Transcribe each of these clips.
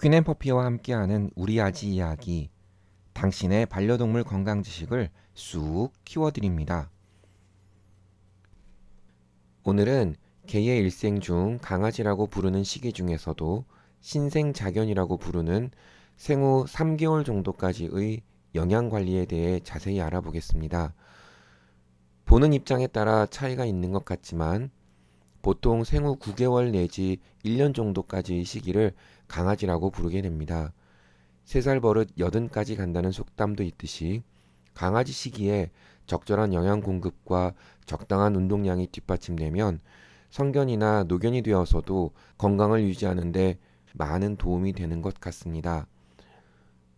퀸앤퍼피와 함께하는 우리 아지 이야기, 당신의 반려동물 건강 지식을 쑥 키워드립니다. 오늘은 개의 일생 중 강아지라고 부르는 시기 중에서도 신생자견이라고 부르는 생후 3개월 정도까지의 영양관리에 대해 자세히 알아보겠습니다. 보는 입장에 따라 차이가 있는 것 같지만 보통 생후 9개월 내지 1년 정도까지의 시기를 강아지라고 부르게 됩니다. 3살 버릇 80까지 간다는 속담도 있듯이 강아지 시기에 적절한 영양 공급과 적당한 운동량이 뒷받침되면 성견이나 노견이 되어서도 건강을 유지하는 데 많은 도움이 되는 것 같습니다.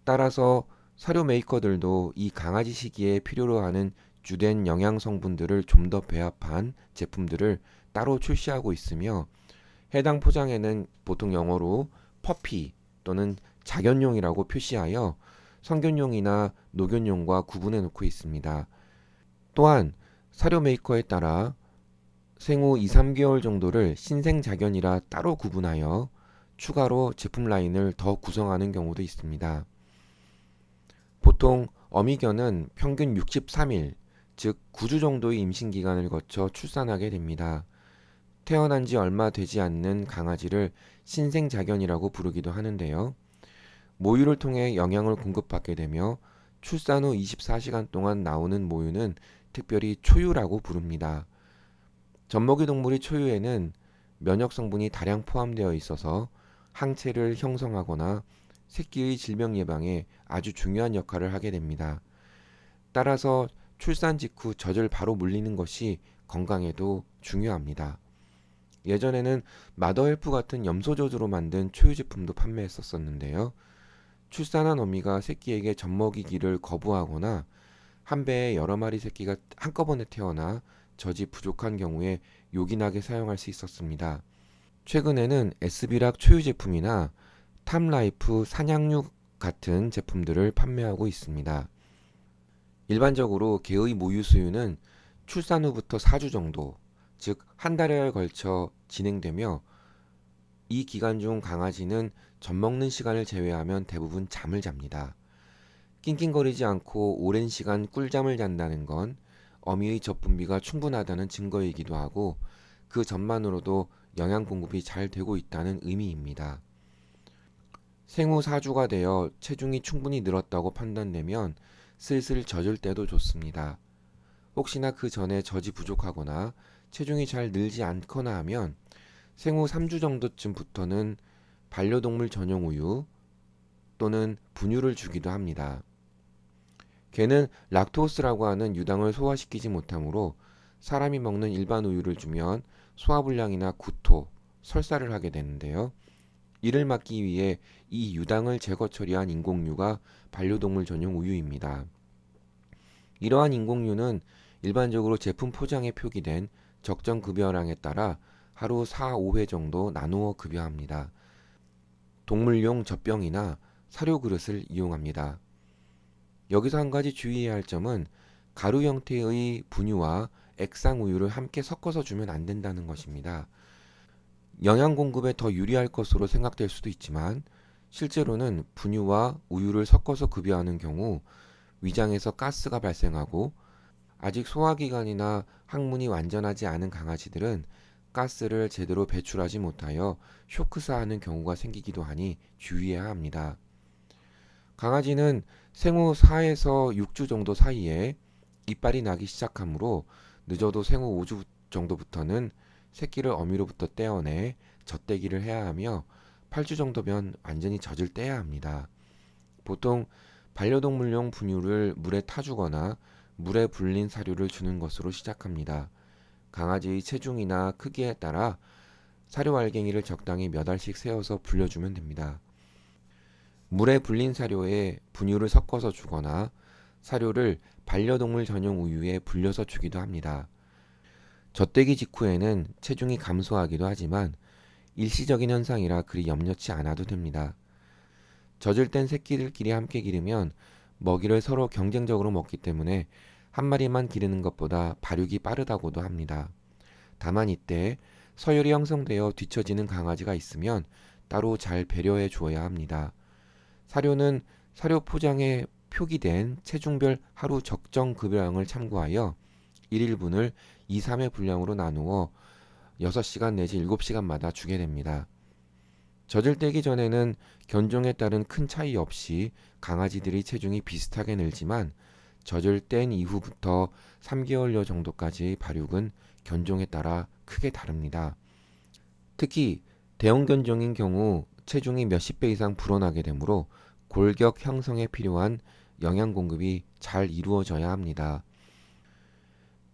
따라서 사료 메이커들도 이 강아지 시기에 필요로 하는 주된 영양 성분들을 좀 더 배합한 제품들을 따로 출시하고 있으며 해당 포장에는 보통 영어로 퍼피 또는 자견용이라고 표시하여 성견용이나 노견용과 구분해 놓고 있습니다. 또한 사료 메이커에 따라 생후 2, 3개월 정도를 신생자견이라 따로 구분하여 추가로 제품 라인을 더 구성하는 경우도 있습니다. 보통 어미견은 평균 63일, 즉 9주 정도의 임신 기간을 거쳐 출산하게 됩니다. 태어난 지 얼마 되지 않는 강아지를 신생자견이라고 부르기도 하는데요. 모유를 통해 영양을 공급받게 되며 출산 후 24시간 동안 나오는 모유는 특별히 초유라고 부릅니다. 젖먹이 동물의 초유에는 면역 성분이 다량 포함되어 있어서 항체를 형성하거나 새끼의 질병 예방에 아주 중요한 역할을 하게 됩니다. 따라서 출산 직후 젖을 바로 물리는 것이 건강에도 중요합니다. 예전에는 마더헬프 같은 염소젖으로 만든 초유 제품도 판매했었는데요. 출산한 어미가 새끼에게 젖먹이기를 거부하거나 한 배에 여러 마리 새끼가 한꺼번에 태어나 젖이 부족한 경우에 요긴하게 사용할 수 있었습니다. 최근에는 에스비락 초유 제품이나 탐라이프 사냥류 같은 제품들을 판매하고 있습니다. 일반적으로 개의 모유 수유는 출산 후부터 4주 정도, 즉 한 달에 걸쳐 진행되며 이 기간 중 강아지는 젖 먹는 시간을 제외하면 대부분 잠을 잡니다. 낑낑거리지 않고 오랜 시간 꿀잠을 잔다는 건 어미의 젖 분비가 충분하다는 증거이기도 하고 그 젖만으로도 영양 공급이 잘 되고 있다는 의미입니다. 생후 4주가 되어 체중이 충분히 늘었다고 판단되면 슬슬 젖을 때도 좋습니다. 혹시나 그 전에 젖이 부족하거나 체중이 잘 늘지 않거나 하면 생후 3주 정도쯤부터는 반려동물 전용 우유 또는 분유를 주기도 합니다. 개는 락토스라고 하는 유당을 소화시키지 못하므로 사람이 먹는 일반 우유를 주면 소화불량이나 구토, 설사를 하게 되는데요. 이를 막기 위해 이 유당을 제거 처리한 인공유가 반려동물 전용 우유입니다. 이러한 인공유는 일반적으로 제품 포장에 표기된 적정 급여량에 따라 하루 4, 5회 정도 나누어 급여합니다. 동물용 젖병이나 사료 그릇을 이용합니다. 여기서 한 가지 주의해야 할 점은 가루 형태의 분유와 액상 우유를 함께 섞어서 주면 안 된다는 것입니다. 영양 공급에 더 유리할 것으로 생각될 수도 있지만 실제로는 분유와 우유를 섞어서 급여하는 경우 위장에서 가스가 발생하고 아직 소화기관이나 항문이 완전하지 않은 강아지들은 가스를 제대로 배출하지 못하여 쇼크사하는 경우가 생기기도 하니 주의해야 합니다. 강아지는 생후 4에서 6주 정도 사이에 이빨이 나기 시작하므로 늦어도 생후 5주 정도부터는 새끼를 어미로부터 떼어내 젖대기를 해야 하며 8주 정도면 완전히 젖을 떼야 합니다. 보통 반려동물용 분유를 물에 타주거나 물에 불린 사료를 주는 것으로 시작합니다. 강아지의 체중이나 크기에 따라 사료 알갱이를 적당히 몇 알씩 세어서 불려주면 됩니다. 물에 불린 사료에 분유를 섞어서 주거나 사료를 반려동물 전용 우유에 불려서 주기도 합니다. 젖대기 직후에는 체중이 감소하기도 하지만 일시적인 현상이라 그리 염려치 않아도 됩니다. 젖을 뗀 새끼들끼리 함께 기르면 먹이를 서로 경쟁적으로 먹기 때문에 한 마리만 기르는 것보다 발육이 빠르다고도 합니다. 다만 이때 서열이 형성되어 뒤처지는 강아지가 있으면 따로 잘 배려해 주어야 합니다. 사료는 사료 포장에 표기된 체중별 하루 적정 급여량을 참고하여 1인분을 2, 3회 분량으로 나누어 6시간 내지 7시간마다 주게 됩니다. 젖을 떼기 전에는 견종에 따른 큰 차이 없이 강아지들의 체중이 비슷하게 늘지만 젖을 뗀 이후부터 3개월여 정도까지 발육은 견종에 따라 크게 다릅니다. 특히 대형 견종인 경우 체중이 몇십 배 이상 불어나게 되므로 골격 형성에 필요한 영양 공급이 잘 이루어져야 합니다.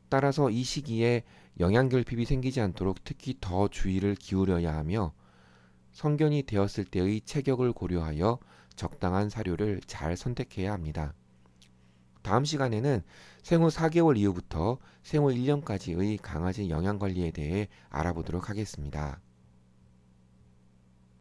따라서 이 시기에 영양 결핍이 생기지 않도록 특히 더 주의를 기울여야 하며 성견이 되었을 때의 체격을 고려하여 적당한 사료를 잘 선택해야 합니다. 다음 시간에는 생후 4개월 이후부터 생후 1년까지의 강아지 영양 관리에 대해 알아보도록 하겠습니다.